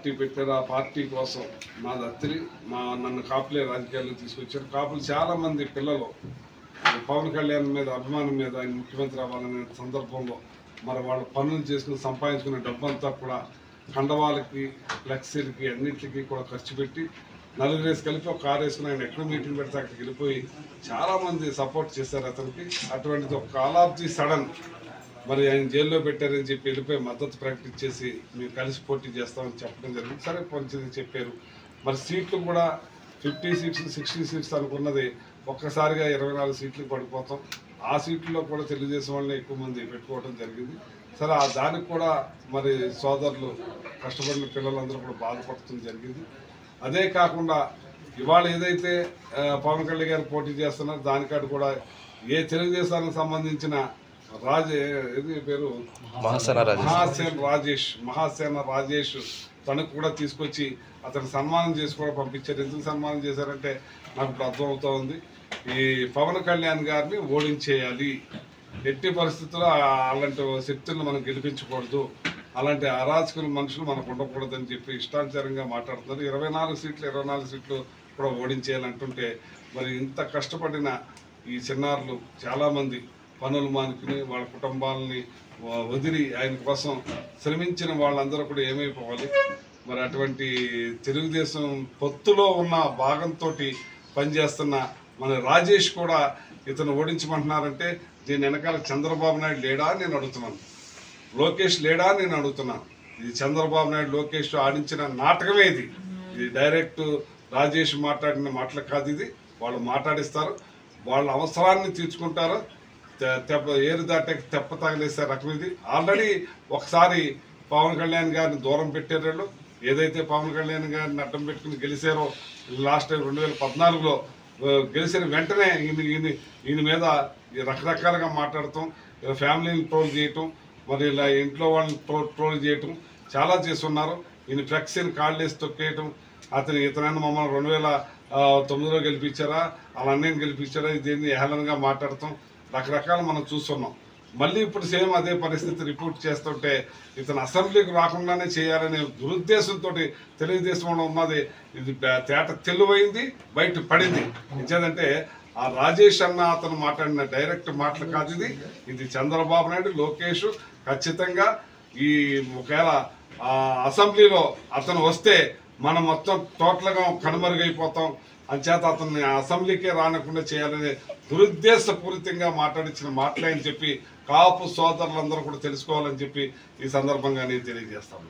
Party పెట్టారు. ఆ party కోసం మా దత్తిని నన్ను కాపులే రాజకీయాల్లో తీసుకొచ్చారు. కాపులు చాలామంది పిల్లలు పవన్ కళ్యాణ్ మీద అభిమానం మీద ఆయన ముఖ్యమంత్రి అవ్వాలనే సందర్భంలో మరి వాళ్ళ పనులు చేసుకుని సంపాదించుకునే డబ్బంతా కూడా కండవాళ్ళకి ఫ్లెక్సీలకి అన్నింటికి కూడా ఖర్చు పెట్టి నలుగురేసి కలిపి ఒక కారు వేసుకుని ఆయన ఎక్కడ మీటింగ్ పెడితే అక్కడికి వెళ్ళిపోయి చాలామంది సపోర్ట్ చేశారు అతనికి. అటువంటిది ఒక కాల్ ఆఫ్ ది సడన్ మరి ఆయన జైల్లో పెట్టారని చెప్పి వెళ్ళిపోయి మద్దతు ప్రకటించేసి మేము కలిసి పోటీ చేస్తామని చెప్పడం జరిగింది. సరే మంచిది చెప్పారు. మరి సీట్లు కూడా 50 సీట్స్ 60 సీట్స్ అనుకున్నది ఒక్కసారిగా 24 సీట్లకు పడిపోతాం. ఆ సీట్లలో కూడా తెలుగుదేశం వాళ్ళని ఎక్కువ మంది పెట్టుకోవడం జరిగింది. సరే ఆ దానికి కూడా మరి సోదరులు కష్టపడిన పిల్లలందరూ కూడా బాధపడటం జరిగింది. అదే కాకుండా ఇవాళ ఏదైతే పవన్ కళ్యాణ్ గారు పోటీ చేస్తున్నారో దానికాడు కూడా ఏ తెలుగుదేశానికి సంబంధించిన పేరు మహాసేన రాజేష్ తనకు కూడా తీసుకొచ్చి అతను సన్మానం చేసి కూడా పంపించారు. ఎందుకు సన్మానం చేశారంటే నాకు ఇప్పుడు అర్థమవుతూ ఉంది. ఈ పవన్ కళ్యాణ్ గారిని ఓడించేయాలి, ఎట్టి పరిస్థితుల్లో అలాంటి శక్తులను మనం గెలిపించకూడదు, అలాంటి అరాచకుల మనుషులు మనకు ఉండకూడదని చెప్పి ఇష్టానుసారంగా మాట్లాడుతున్నారు. 24 సీట్లు కూడా ఓడించేయాలంటుంటే మరి ఇంత కష్టపడిన ఈ చిన్నారులు చాలామంది పనులు మానుకుని వాళ్ళ కుటుంబాలని వదిలి ఆయన కోసం శ్రమించిన వాళ్ళందరూ కూడా ఏమైపోవాలి. మరి అటువంటి తెలుగుదేశం పొత్తులో ఉన్న భాగంతో పనిచేస్తున్న మన రాజేష్ కూడా ఇతను ఓడించమంటున్నారంటే దీని వెనకాల చంద్రబాబు నాయుడు లేడా అని నేను అడుగుతున్నాను, లోకేష్ లేడా అని నేను అడుగుతున్నాను. ఇది చంద్రబాబు నాయుడు లోకేష్ ఆడించిన నాటకమే. ఇది డైరెక్ట్ రాజేష్ మాట్లాడిన మాటలు కాదు. ఇది వాళ్ళు మాట్లాడిస్తారు, వాళ్ళ అవసరాన్ని తీర్చుకుంటారు. ఏరు దాటే తెప్ప తగిలేసే రకం ఇది. ఆల్రెడీ ఒకసారి పవన్ కళ్యాణ్ గారిని దూరం పెట్టారు వాళ్ళు. ఏదైతే పవన్ కళ్యాణ్ గారిని అడ్డం పెట్టుకుని గెలిచారో లాస్ట్ 2014లో గెలిచిన వెంటనే ఈయన మీద రకరకాలుగా మాట్లాడటం, ఫ్యామిలీని ట్రోల్ చేయటం, మరి ఇలా ఇంట్లో వాళ్ళని ట్రోల్ చేయటం చాలా చేస్తున్నారు. ఈయన ఫ్లెక్సీని కాళ్ళు వేసి తొక్కేయటం, ఇతనైనా మమ్మల్ని 2009లో గెలిపించారా, అలా అన్నయ్యని గెలిపించారా, దీన్ని హేళనగా మాట్లాడటం రకరకాలు మనం చూస్తున్నాం. మళ్ళీ ఇప్పుడు సేమ్ అదే పరిస్థితి రిపోర్ట్ చేస్తుంటే ఇతను అసెంబ్లీకి రాకుండానే చేయాలనే దురుద్దేశంతో తెలుగుదేశంలో ఉన్నది. ఇది తేట తెలువైంది, బయట పడింది. ఇచ్చేదంటే ఆ రాజేష్ అన్న అతను మాట్లాడిన డైరెక్ట్ మాటలు కాదు ఇది చంద్రబాబు నాయుడు లోకేష్ ఖచ్చితంగా ఈ ఒకవేళ అసెంబ్లీలో అతను వస్తే మనం మొత్తం టోటల్గా కనుమరుగైపోతాం, అంచేత అతన్ని అసెంబ్లీకే రానకుండా చేయాలనే దురుద్దేశపూరితంగా మాట్లాడించిన మాటలే అని చెప్పి కాపు సోదరులందరూ కూడా తెలుసుకోవాలని చెప్పి ఈ సందర్భంగా నేను తెలియజేస్తాను.